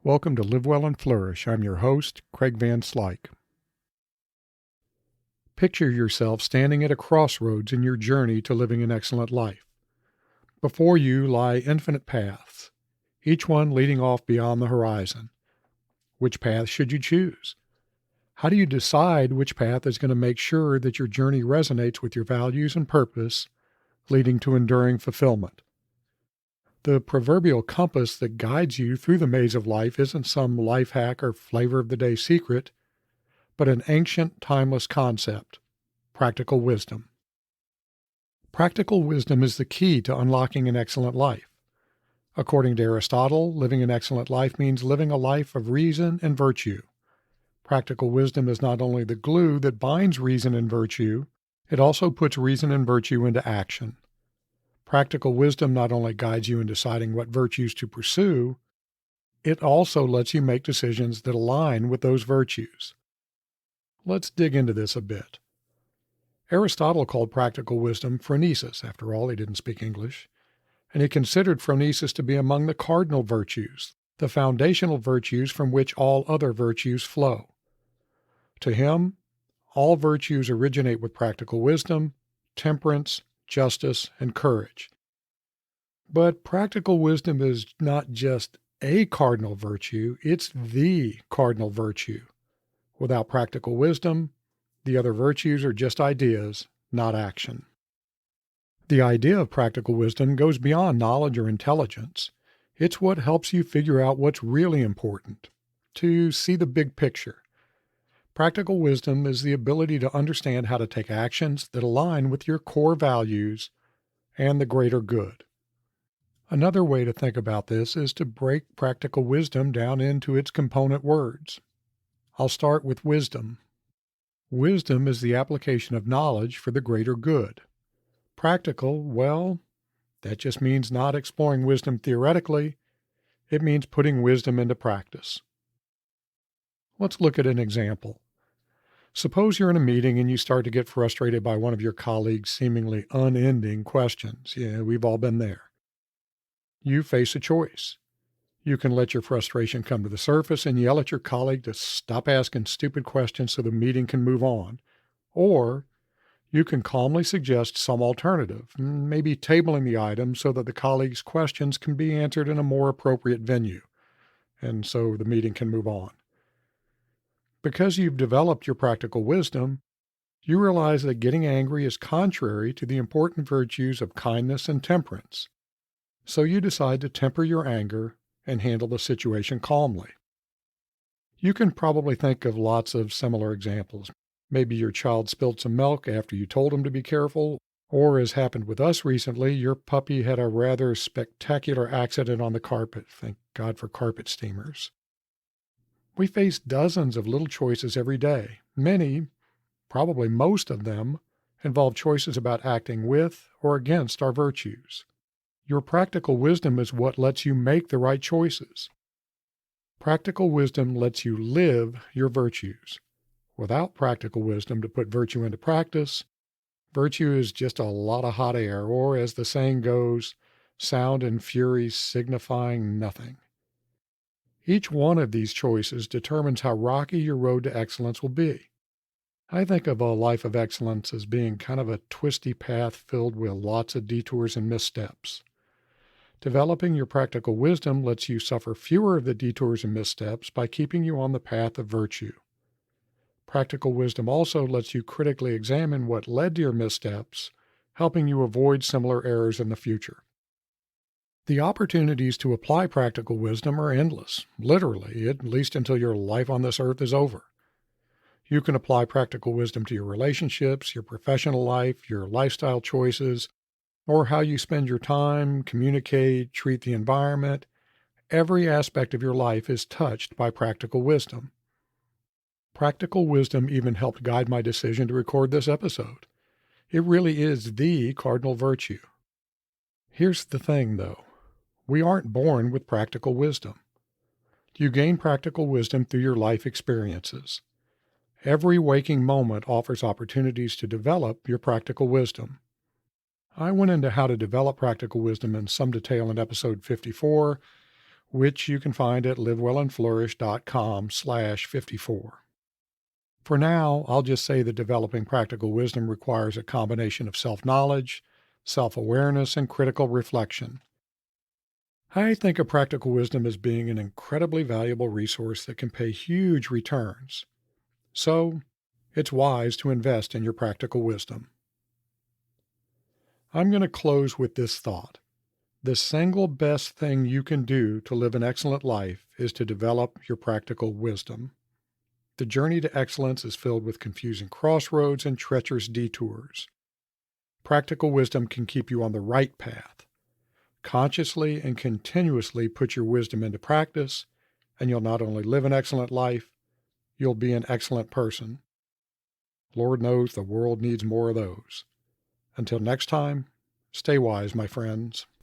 Welcome to Live Well and Flourish. I'm your host, Craig Van Slyke. Picture yourself standing at a crossroads in your journey to living an excellent life. Before you lie infinite paths, each one leading off beyond the horizon. Which path should you choose? How do you decide which path is going to make sure that your journey resonates with your values and purpose, leading to enduring fulfillment? The proverbial compass that guides you through the maze of life isn't some life hack or flavor of the day secret, but an ancient, timeless concept: practical wisdom. Practical wisdom is the key to unlocking an excellent life. According to Aristotle, living an excellent life means living a life of reason and virtue. Practical wisdom is not only the glue that binds reason and virtue, it also puts reason and virtue into action. Practical wisdom not only guides you in deciding what virtues to pursue, it also lets you make decisions that align with those virtues. Let's dig into this a bit. Aristotle called practical wisdom phronesis. After all, he didn't speak English, and he considered phronesis to be among the cardinal virtues, the foundational virtues from which all other virtues flow. To him, all virtues originate with practical wisdom, temperance, justice, and courage. But practical wisdom is not just a cardinal virtue, it's the cardinal virtue. Without practical wisdom, the other virtues are just ideas, not action. The idea of practical wisdom goes beyond knowledge or intelligence. It's what helps you figure out what's really important, to see the big picture. Practical wisdom is the ability to understand how to take actions that align with your core values and the greater good. Another way to think about this is to break practical wisdom down into its component words. I'll start with wisdom. Wisdom is the application of knowledge for the greater good. Practical, well, that just means not exploring wisdom theoretically. It means putting wisdom into practice. Let's look at an example. Suppose you're in a meeting and you start to get frustrated by one of your colleagues' seemingly unending questions. Yeah, we've all been there. You face a choice. You can let your frustration come to the surface and yell at your colleague to stop asking stupid questions so the meeting can move on. Or you can calmly suggest some alternative, maybe tabling the item so that the colleague's questions can be answered in a more appropriate venue, and so the meeting can move on. Because you've developed your practical wisdom, you realize that getting angry is contrary to the important virtues of kindness and temperance. So you decide to temper your anger and handle the situation calmly. You can probably think of lots of similar examples. Maybe your child spilled some milk after you told him to be careful, or as happened with us recently, your puppy had a rather spectacular accident on the carpet. Thank God for carpet steamers. We face dozens of little choices every day. Many, probably most of them, involve choices about acting with or against our virtues. Your practical wisdom is what lets you make the right choices. Practical wisdom lets you live your virtues. Without practical wisdom to put virtue into practice, virtue is just a lot of hot air, or as the saying goes, sound and fury signifying nothing. Each one of these choices determines how rocky your road to excellence will be. I think of a life of excellence as being kind of a twisty path filled with lots of detours and missteps. Developing your practical wisdom lets you suffer fewer of the detours and missteps by keeping you on the path of virtue. Practical wisdom also lets you critically examine what led to your missteps, helping you avoid similar errors in the future. The opportunities to apply practical wisdom are endless, literally, at least until your life on this earth is over. You can apply practical wisdom to your relationships, your professional life, your lifestyle choices, or how you spend your time, communicate, treat the environment. Every aspect of your life is touched by practical wisdom. Practical wisdom even helped guide my decision to record this episode. It really is the cardinal virtue. Here's the thing, though. We aren't born with practical wisdom. You gain practical wisdom through your life experiences. Every waking moment offers opportunities to develop your practical wisdom. I went into how to develop practical wisdom in some detail in episode 54, which you can find at livewellandflourish.com/54. For now, I'll just say that developing practical wisdom requires a combination of self-knowledge, self-awareness, and critical reflection. I think of practical wisdom as being an incredibly valuable resource that can pay huge returns. So, it's wise to invest in your practical wisdom. I'm going to close with this thought. The single best thing you can do to live an excellent life is to develop your practical wisdom. The journey to excellence is filled with confusing crossroads and treacherous detours. Practical wisdom can keep you on the right path. Consciously and continuously put your wisdom into practice, and you'll not only live an excellent life, you'll be an excellent person. Lord knows the world needs more of those. Until next time, stay wise, my friends.